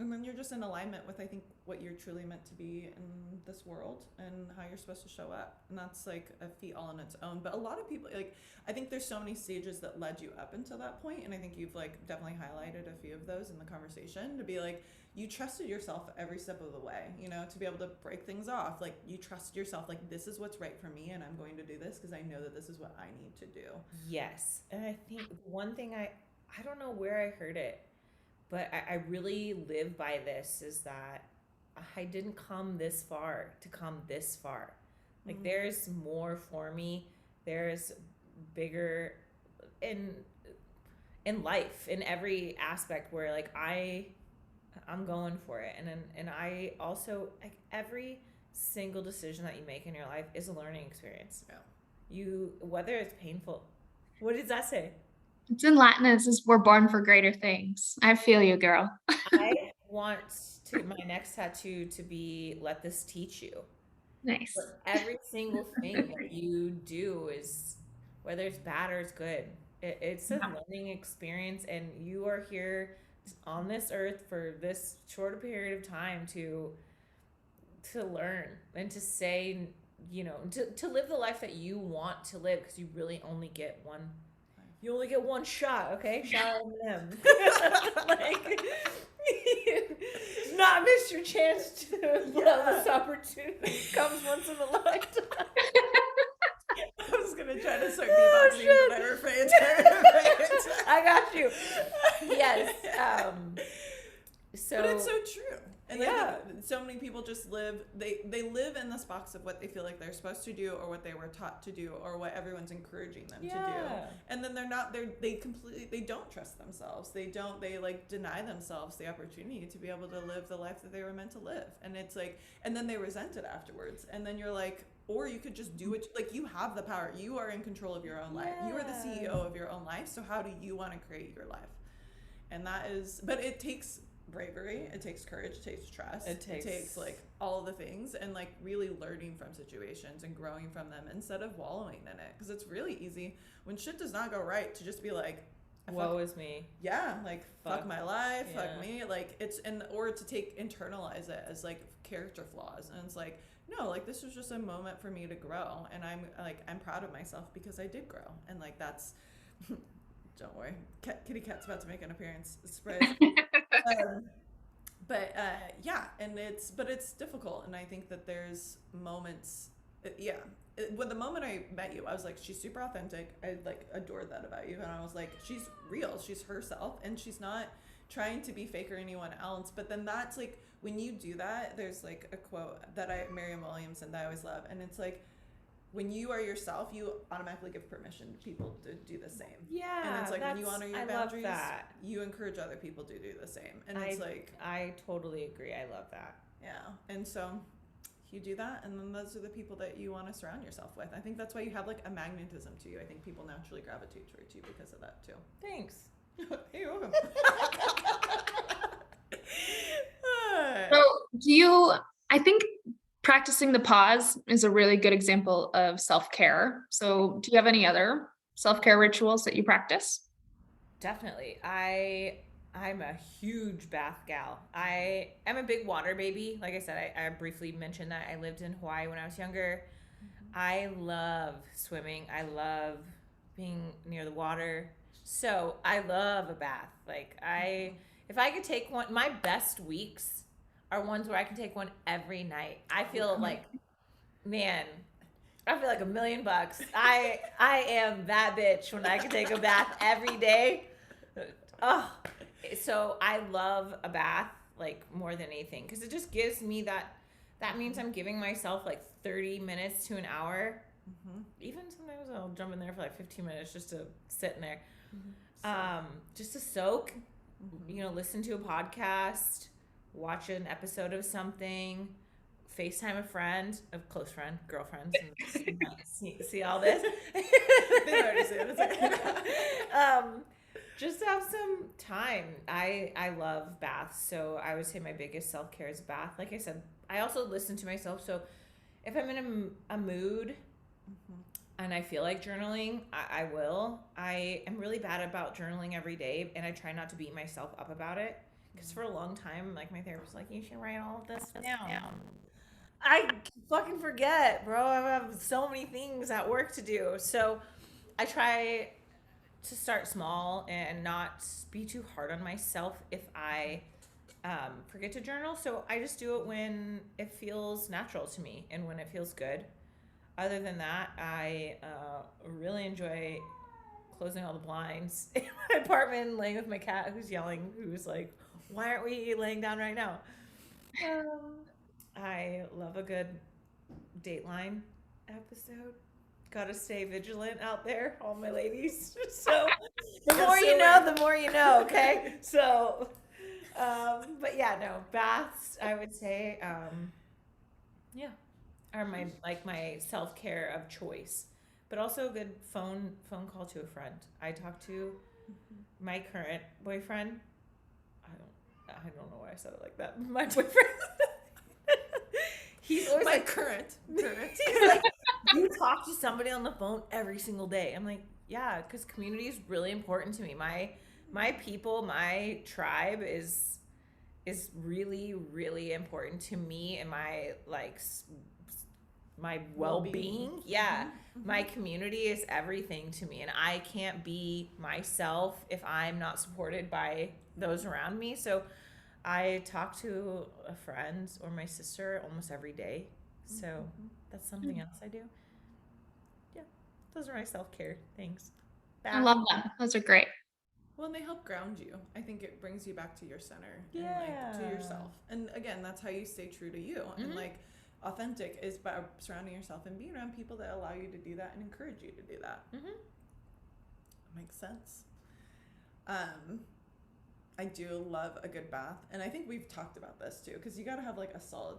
And then you're just in alignment with, I think, what you're truly meant to be in this world and how you're supposed to show up. And that's like a feat all on its own. But a lot of people, like, I think there's so many stages that led you up until that point. And I think you've like definitely highlighted a few of those in the conversation, to be like, you trusted yourself every step of the way, you know, to be able to break things off. Like you trusted yourself, like, this is what's right for me, and I'm going to do this because I know that this is what I need to do. Yes. And I think one thing I don't know where I heard it, but I really live by this, is that I didn't come this far to come this far. Like there's more for me. There's bigger in life, in every aspect, where like I'm going for it. And I also, like, every single decision that you make in your life is a learning experience. You, whether it's painful. What does that say? It's in Latin. It says we're born for greater things. I feel you, girl. I want my next tattoo to be, let this teach you. Nice. But every single thing that you do is, whether it's bad or it's good, it's a learning experience, and you are here on this earth for this short period of time to learn and to say, you know, to live the life that you want to live, because you really only get one. You only get one shot, okay? Shout out to them. Like, do not miss your chance to love this opportunity. It comes once in a lifetime. I was gonna try to start beatboxing, but I refrained. I got you. Yes. But it's so true. And I think so many people just live, they live in this box of what they feel like they're supposed to do, or what they were taught to do, or what everyone's encouraging them to do. And then they don't trust themselves. They like deny themselves the opportunity to be able to live the life that they were meant to live. And it's like, and then they resent it afterwards. And then you're like, or you could just do it. Like, you have the power. You are in control of your own life. You are the CEO of your own life. So how do you want to create your life? And that is, but it takes bravery, it takes courage, it takes trust, it takes like all the things, and like really learning from situations and growing from them instead of wallowing in it, because it's really easy when shit does not go right to just be like, woe is me. Like fuck my life, fuck me, like it's, and or to internalize it as like character flaws, and it's like, no, like this was just a moment for me to grow, and I'm proud of myself because I did grow, and like that's don't worry, kitty cat's about to make an appearance. Surprise. But it's difficult, and I think that there's moments. When the moment I met you, I was like, she's super authentic. I like adored that about you, and I was like, she's real. She's herself, and she's not trying to be fake or anyone else. But then that's like, when you do that, there's like a quote that Marianne Williamson that I always love, and it's like, when you are yourself, you automatically give permission to people to do the same. Yeah. And it's like, when you honor your boundaries, you encourage other people to do the same. And it's like, I totally agree. I love that. Yeah. And so you do that, and then those are the people that you want to surround yourself with. I think that's why you have like a magnetism to you. I think people naturally gravitate towards you because of that too. Thanks. Hey, you're welcome. So I think practicing the pause is a really good example of self-care. So do you have any other self-care rituals that you practice? Definitely. I I'm a huge bath gal. I am a big water baby. Like I said, I briefly mentioned that I lived in Hawaii when I was younger. I love swimming. I love being near the water. So I love a bath. If I could take one, my best weeks are ones where I can take one every night. I feel like, man, I feel like $1,000,000. I am that bitch when I can take a bath every day. Oh, so I love a bath like more than anything because it just gives me that. That means I'm giving myself like 30 minutes to an hour. Even sometimes I'll jump in there for like 15 minutes just to sit in there, just to soak. Listen to a podcast, watch an episode of something, FaceTime a friend, a close friend, girlfriend. See all this? They already see it. Just have some time. I love baths, so I would say my biggest self-care is bath. Like I said, I also listen to myself. So if I'm in a mood and I feel like journaling, I will. I am really bad about journaling every day, and I try not to beat myself up about it. Because for a long time, like my therapist was like, you should write all of this down. I fucking forget, bro. I have so many things at work to do. So I try to start small and not be too hard on myself if I forget to journal. So I just do it when it feels natural to me and when it feels good. Other than that, I really enjoy closing all the blinds in my apartment and laying with my cat who's yelling, who's like, why aren't we laying down right now? I love a good Dateline episode. Gotta stay vigilant out there, all my ladies. So the more you know, the more you know, okay? So, but yeah, no, baths, I would say, yeah, are my self-care of choice. But also a good phone call to a friend. I talk to my current boyfriend. I don't know why I said it like that. My boyfriend. He's always my like current. He's like, you talk to somebody on the phone every single day. I'm like, yeah, because community is really important to me. My people, my tribe is really, really important to me and my my well-being. Yeah. My community is everything to me, and I can't be myself if I'm not supported by those around me. So I talk to a friend or my sister almost every day. So that's something else I do. Yeah. Those are my self-care things. I love them. Those are great. Well, and they help ground you. I think it brings you back to your center and to yourself. And again, that's how you stay true to you. And authentic is by surrounding yourself and being around people that allow you to do that and encourage you to do that. Makes sense. I do love a good bath, and I think we've talked about this too, because you got to have like a solid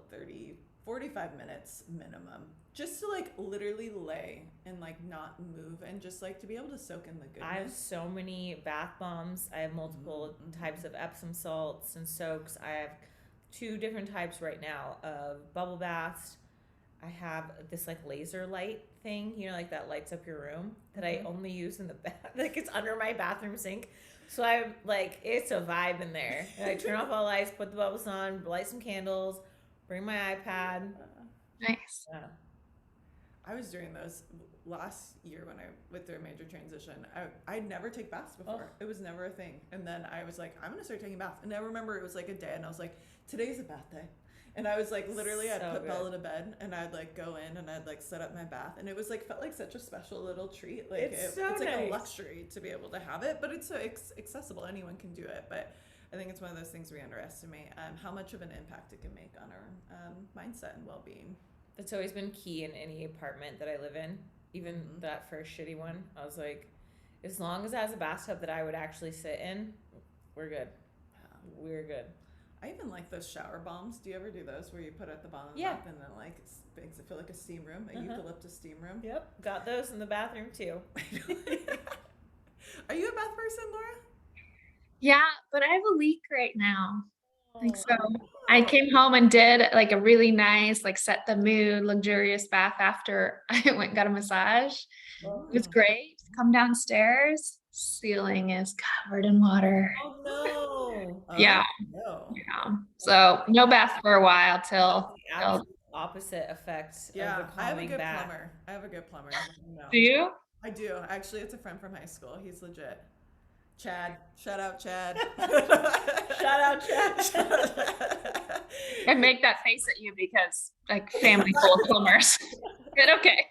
45 minutes minimum just to like literally lay and like not move and just like to be able to soak in the goodness. I have so many bath bombs. I have multiple types of Epsom salts and soaks. I have 2 different types right now of bubble baths. I have this like laser light thing, like that lights up your room that I only use in the bath. Like it's under my bathroom sink. So I'm like, it's a vibe in there. And I turn off all lights, put the bubbles on, light some candles, bring my iPad. Nice. Yeah. I was doing those last year when I went through a major transition. I'd never take baths before. It was never a thing. And then I was like, I'm going to start taking baths. And I remember it was like a day, and I was like, today's a bath day. And I was like, literally, I'd put Bella to bed, and I'd like go in and I'd like set up my bath, and it was like felt like such a special little treat. Like it's like a luxury to be able to have it, but it's so accessible. Anyone can do it. But I think it's one of those things we underestimate how much of an impact it can make on our mindset and well-being. That's always been key in any apartment that I live in. Even that first shitty one, I was like, as long as it has a bathtub that I would actually sit in, we're good. We're good. I even like those shower bombs. Do you ever do those where you put it at the bottom of the bath and then like it makes it feel like a steam room, a eucalyptus steam room? Yep, got those in the bathroom too. Are you a bath person, Laura? Yeah, but I have a leak right now. Like so I came home and did like a really nice, like set the mood, luxurious bath after I went and got a massage. It was great. Come downstairs. ceiling is covered in water. Oh no. Yeah, Oh no. yeah. So no bath for a while till The absolute opposite effect of the Yeah, I have a calming good bath. plumber. I have a good plumber. No. do you? I do. Actually, it's a friend from high school. He's legit. Chad. Shout out Chad. Shout out, Chad. I make that face at you because like family full of plumbers. But okay.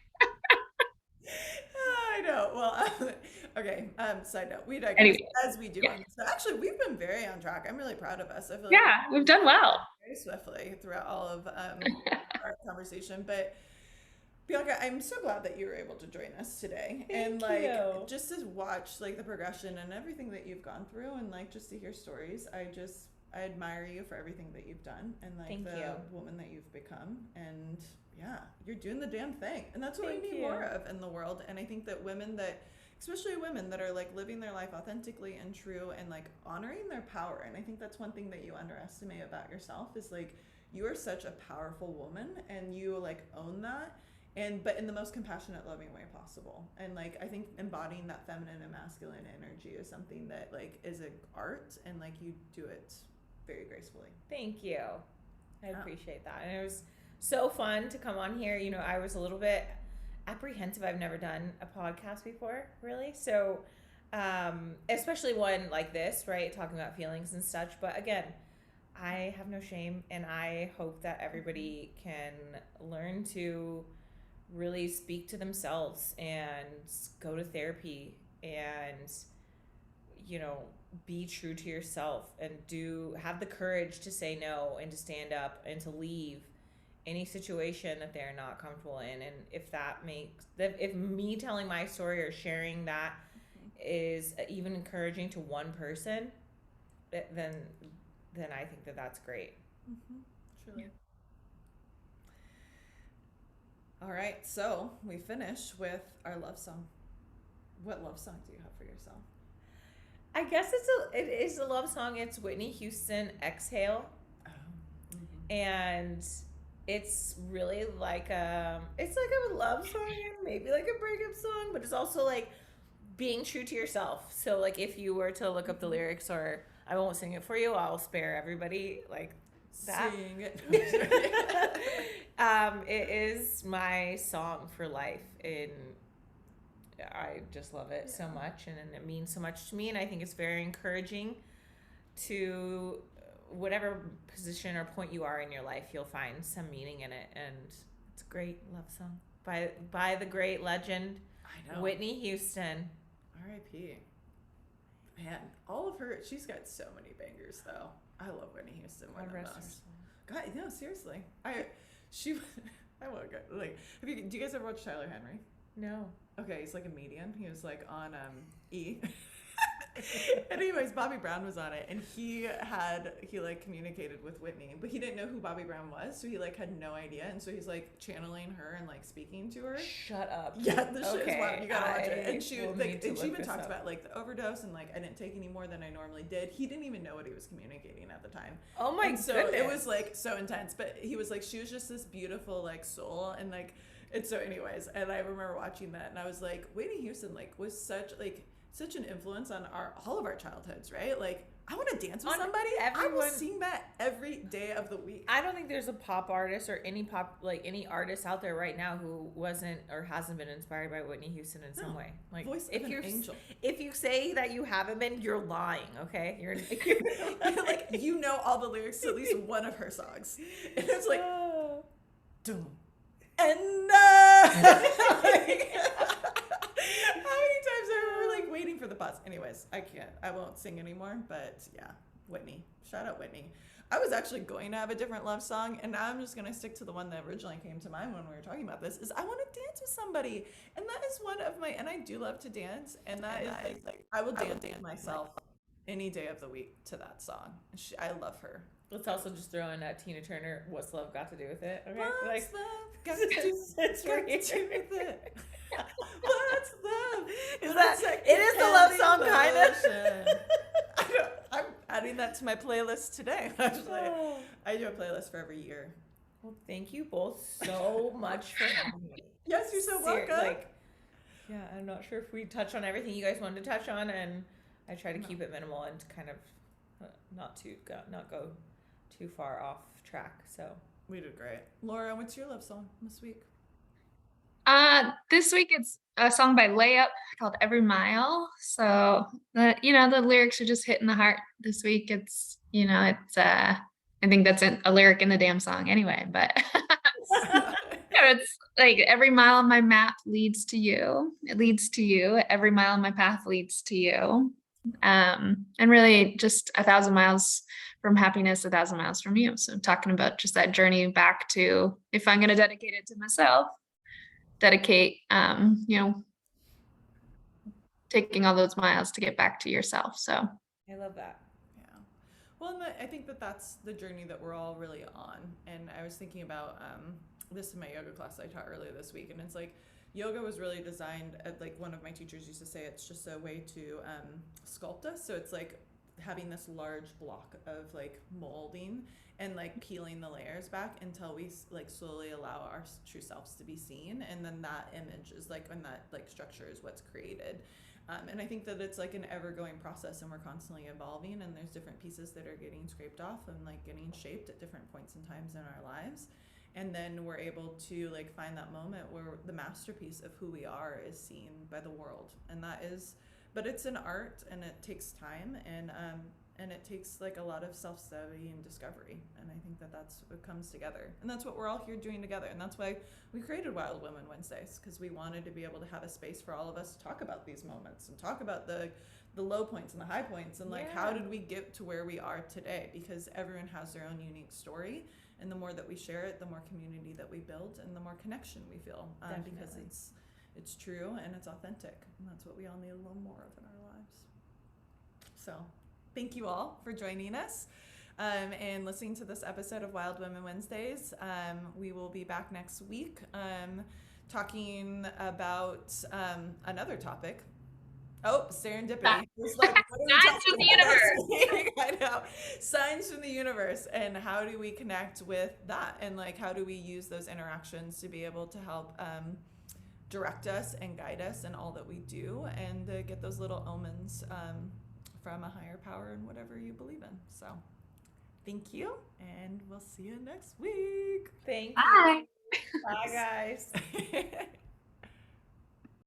I know. Well, okay. Side note, we digress Anyway, as we do. yeah. So actually, we've been very on track. I'm really proud of us. I feel like Yeah, we've done well. very swiftly throughout all of our conversation. But Bianca, I'm so glad that you were able to join us today, and Thank like you. just to watch like the progression and everything that you've gone through, and like just to hear stories. I admire you for everything that you've done, and like Thank the you. woman that you've become, and yeah, you're doing the damn thing, and that's what we Thank need you. more of in the world. And I think that women that, especially women that are like living their life authentically and true, and like honoring their power. And I think that's one thing that you underestimate about yourself is like you are such a powerful woman, and you like own that, and but in the most compassionate, loving way possible. And like I think embodying that feminine and masculine energy is something that like is an art, and like you do it very gracefully. Thank you. I appreciate that. And it was so fun to come on here. You know, I was a little bit apprehensive. I've never done a podcast before, really. So, especially one like this, right? Talking about feelings and such. But again, I have no shame, and I hope that everybody can learn to really speak to themselves and go to therapy and, you know, be true to yourself and have the courage to say no and to stand up and to leave any situation that they're not comfortable in. And if me telling my story or sharing that is even encouraging to one person, then I think that that's great. Truly. All right, so we finish with our love song. What love song do you have for yourself? I guess it is a love song. It's Whitney Houston, Exhale. Oh. And it's really like a love song and maybe like a breakup song, but it's also like being true to yourself. So like if you were to look up the lyrics, or I won't sing it for you, I'll spare everybody like that. Sing it. It is my song for life, and I just love it so much, and it means so much to me, and I think it's very encouraging to whatever position or point you are in your life. You'll find some meaning in it, and it's a great love song by the great legend I know. Whitney Houston. R.I.P. Man, all of her, she's got so many bangers though. I love Whitney Houston more than most. God, no, seriously. I won't go, like, do you guys ever watch Tyler Henry? No. Okay, he's like a medium. He was like on E. Anyways, Bobby Brown was on it, and he like communicated with Whitney, but he didn't know who Bobby Brown was, so he like had no idea, and so he's like channeling her and like speaking to her. Shut up. Yeah, the shit is wild. You gotta watch it. And will she need to and she look even this talked up. about like the overdose, and like I didn't take any more than I normally did. He didn't even know what he was communicating at the time. Oh my And so goodness. it was like so intense, but he was like, she was just this beautiful like soul, and like it's so anyways. And I remember watching that, and I was like, Whitney Houston like was such an influence on all of our childhoods, right? Like I want to dance with On somebody. I will everyone- sing that every day of the week. I don't think there's a pop artist or any artist out there right now who wasn't or hasn't been inspired by Whitney Houston in some way. Like Voice if of an you're angel. if you say that you haven't been, you're lying. Okay, you're Like you know all the lyrics to at least one of her songs, and it's like, dum, and how many times I remember like waiting for the pause. Anyways, I won't sing anymore, but yeah, Whitney. Shout out Whitney. I was actually going to have a different love song, and now I'm just going to stick to the one that originally came to mind when we were talking about this, is I want to dance with somebody. And that is one of my, and I do love to dance, and that is like, I will dance myself any day of the week to that song. I love her. Let's also just throw in Tina Turner. What's love got to do with it? Okay, What's love got to do with it? What's love? Is that it? Is the love song kind of? I'm adding that to my playlist today. Actually, I do a playlist for every year. Well, thank you both so much for having me. Yes, you're so welcome. Yeah, I'm not sure if we touched on everything you guys wanted to touch on, and I try to No. keep it minimal and kind of not go too far off track. So We did great. Laura, what's your love song this week? This week it's a song by Layup called Every Mile. So the lyrics are just hitting the heart this week. I think that's a lyric in the damn song anyway, but it's like every mile on my map leads to you. It leads to you. Every mile on my path leads to you. And really just 1,000 miles from happiness, 1,000 miles from you. So I'm talking about just that journey back to, if I'm going to dedicate it to myself, dedicate, taking all those miles to get back to yourself. So I love that. Yeah. Well, and I think that that's the journey that we're all really on. And I was thinking about this in my yoga class I taught earlier this week, and it's like yoga was really designed at, like, one of my teachers used to say, it's just a way to sculpt us. So it's like having this large block of like molding and like peeling the layers back until we like slowly allow our true selves to be seen, and then that image is like, and that like structure is what's created. And I think that it's like an ever-going process, and we're constantly evolving, and there's different pieces that are getting scraped off and like getting shaped at different points in times in our lives. And then we're able to like find that moment where the masterpiece of who we are is seen by the world. And that is, but it's an art, and it takes time, and it takes like a lot of self-study and discovery. And I think that that's what comes together, and that's what we're all here doing together. And that's why we created Wild Women Wednesdays, because we wanted to be able to have a space for all of us to talk about these moments and talk about the low points and the high points, and like, how did we get to where we are today? Because everyone has their own unique story, and the more that we share it, the more community that we build, and the more connection we feel, because it's true and it's authentic, and that's what we all need a little more of in our lives. So thank you all for joining us and listening to this episode of Wild Women Wednesdays. We will be back next week talking about another topic. Oh, serendipity. Like, signs from the universe. I know. Signs from the universe. And how do we connect with that? And like, how do we use those interactions to be able to help direct us and guide us in all that we do, and get those little omens from a higher power and whatever you believe in. So thank you, and we'll see you next week. Thank you. Bye. Bye, guys.